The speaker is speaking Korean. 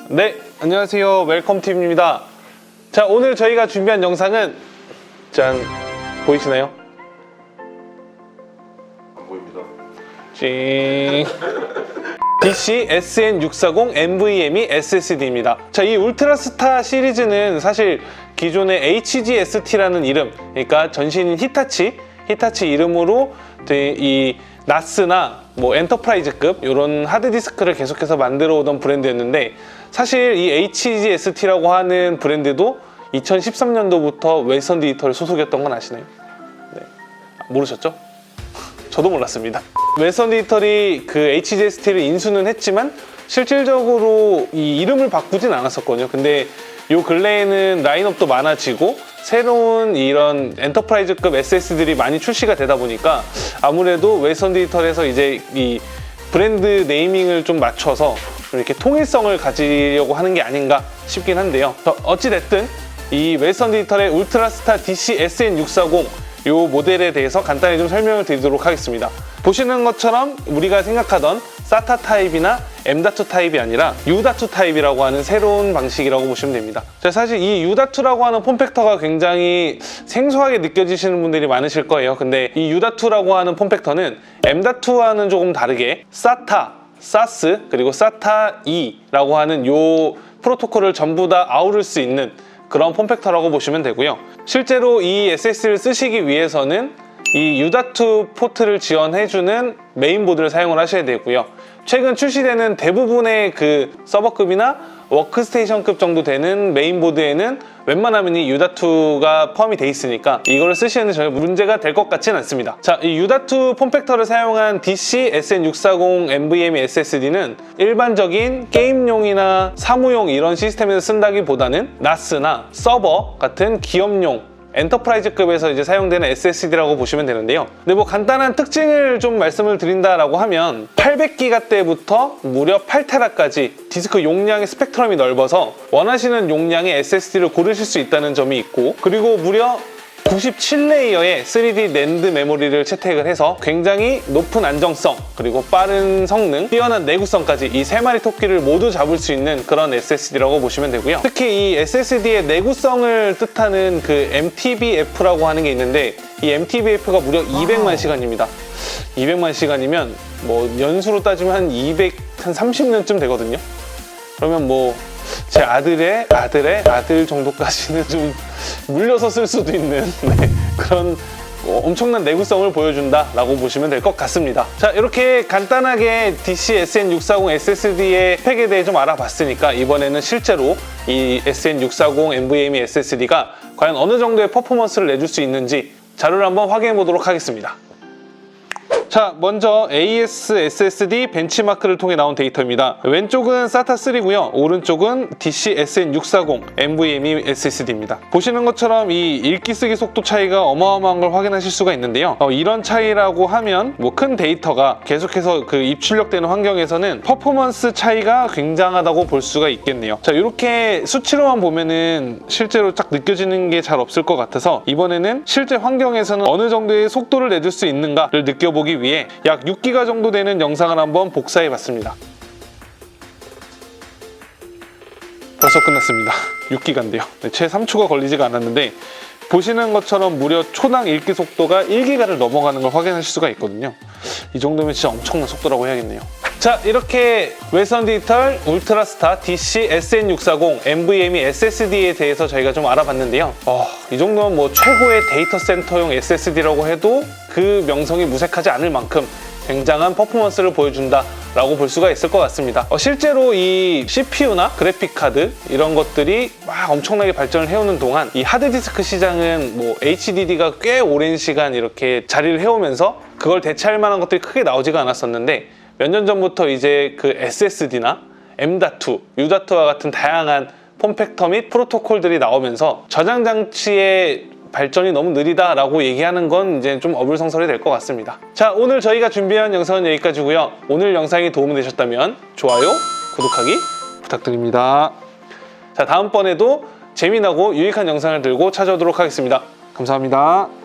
네, 안녕하세요. 웰컴팀입니다. 자, 오늘 저희가 준비한 영상은 짠, 보이시나요? 안 보입니다. 찡. DC SN640 NVMe SSD입니다. 자, 이 울트라스타 시리즈는 사실 기존의 HGST라는 이름, 그러니까 전신인 히타치 이름으로 이 나스나 뭐 엔터프라이즈급 이런 하드디스크를 계속해서 만들어 오던 브랜드였는데, 사실 이 HGST라고 하는 브랜드도 2013년도부터 웨스턴 디지털 소속이었던 건 아시나요? 네. 모르셨죠? 저도 몰랐습니다. 웨스턴 디지털이 그 HGST를 인수는 했지만 실질적으로 이 이름을 바꾸진 않았었거든요. 근데 요 근래에는 라인업도 많아지고 새로운 이런 엔터프라이즈급 SSD들이 많이 출시가 되다 보니까 아무래도 웨스턴 디지털에서 이제 이 브랜드 네이밍을 좀 맞춰서 이렇게 통일성을 가지려고 하는 게 아닌가 싶긴 한데요. 어찌됐든 이 웨스턴 디지털의 울트라스타 DC SN640 이 모델에 대해서 간단히 좀 설명을 드리도록 하겠습니다. 보시는 것처럼 우리가 생각하던 SATA 타입이나 M.2 타입이 아니라 U.2 타입이라고 하는 새로운 방식이라고 보시면 됩니다. 사실 이 U.2라고 하는 폼팩터가 굉장히 생소하게 느껴지시는 분들이 많으실 거예요. 근데 이 U.2라고 하는 폼팩터는 M.2와는 조금 다르게 SATA, SAS 그리고 SATA-E라고 하는 요 프로토콜을 전부 다 아우를 수 있는 그런 폼팩터라고 보시면 되고요. 실제로 이 SSD를 쓰시기 위해서는 이 U.2 포트를 지원해주는 메인보드를 사용을 하셔야 되고요. 최근 출시되는 대부분의 그 서버급이나 워크스테이션급 정도 되는 메인보드에는 웬만하면 이 U.2가 포함이 돼 있으니까 이걸 쓰시는 전혀 문제가 될 것 같지는 않습니다. 자, 이 U.2 폼팩터를 사용한 DC SN640 NVMe SSD는 일반적인 게임용이나 사무용 이런 시스템에서 쓴다기보다는 NAS나 서버 같은 기업용 엔터프라이즈급에서 이제 사용되는 SSD라고 보시면 되는데요. 근데 뭐 간단한 특징을 좀 말씀을 드린다라고 하면 800기가 때부터 무려 8테라까지 디스크 용량의 스펙트럼이 넓어서 원하시는 용량의 SSD를 고르실 수 있다는 점이 있고, 그리고 무려 97레이어의 3D 낸드 메모리를 채택을 해서 굉장히 높은 안정성, 그리고 빠른 성능, 뛰어난 내구성까지 이 세 마리 토끼를 모두 잡을 수 있는 그런 SSD라고 보시면 되고요. 특히 이 SSD의 내구성을 뜻하는 그 MTBF라고 하는 게 있는데, 이 MTBF가 무려 200만 시간입니다. 200만 시간이면 뭐 연수로 따지면 한 230년쯤 되거든요. 그러면 뭐 제 아들의 아들 정도까지는 좀 물려서 쓸 수도 있는 그런 엄청난 내구성을 보여준다라고 보시면 될 것 같습니다. 자, 이렇게 간단하게 DC SN640 SSD의 스펙에 대해 좀 알아봤으니까 이번에는 실제로 이 SN640 NVMe SSD가 과연 어느 정도의 퍼포먼스를 내줄 수 있는지 자료를 한번 확인해 보도록 하겠습니다. 자, 먼저 AS SSD 벤치마크를 통해 나온 데이터입니다. 왼쪽은 SATA3고요. 오른쪽은 DC SN640 NVMe SSD입니다. 보시는 것처럼 이 읽기 쓰기 속도 차이가 어마어마한 걸 확인하실 수가 있는데요. 이런 차이라고 하면 뭐 큰 데이터가 계속해서 그 입출력되는 환경에서는 퍼포먼스 차이가 굉장하다고 볼 수가 있겠네요. 자, 이렇게 수치로만 보면은 실제로 딱 느껴지는 게 잘 없을 것 같아서 이번에는 실제 환경에서는 어느 정도의 속도를 내줄 수 있는가를 느껴보기 위해 약 6기가 정도 되는 영상을 한번 복사해 봤습니다. 벌써 끝났습니다. 6기가인데요. 채 3초가 걸리지가 않았는데 보시는 것처럼 무려 초당 읽기 속도가 1기가를 넘어가는 걸 확인하실 수가 있거든요. 이 정도면 진짜 엄청난 속도라고 해야겠네요. 자, 이렇게 웨스턴 디지털 울트라스타 DC SN640 NVMe SSD에 대해서 저희가 좀 알아봤는데요. 이 정도면 뭐 최고의 데이터 센터용 SSD라고 해도 그 명성이 무색하지 않을 만큼 굉장한 퍼포먼스를 보여준다라고 볼 수가 있을 것 같습니다. 실제로 이 CPU나 그래픽카드 이런 것들이 막 엄청나게 발전을 해오는 동안 이 하드디스크 시장은 뭐 HDD가 꽤 오랜 시간 이렇게 자리를 해오면서 그걸 대체할 만한 것들이 크게 나오지가 않았었는데, 몇 년 전부터 이제 그 SSD나 M.2, U.2와 같은 다양한 폼팩터 및 프로토콜들이 나오면서 저장 장치의 발전이 너무 느리다라고 얘기하는 건 이제 좀 어불성설이 될 것 같습니다. 자, 오늘 저희가 준비한 영상은 여기까지고요. 오늘 영상이 도움이 되셨다면 좋아요, 구독하기 부탁드립니다. 자, 다음번에도 재미나고 유익한 영상을 들고 찾아오도록 하겠습니다. 감사합니다.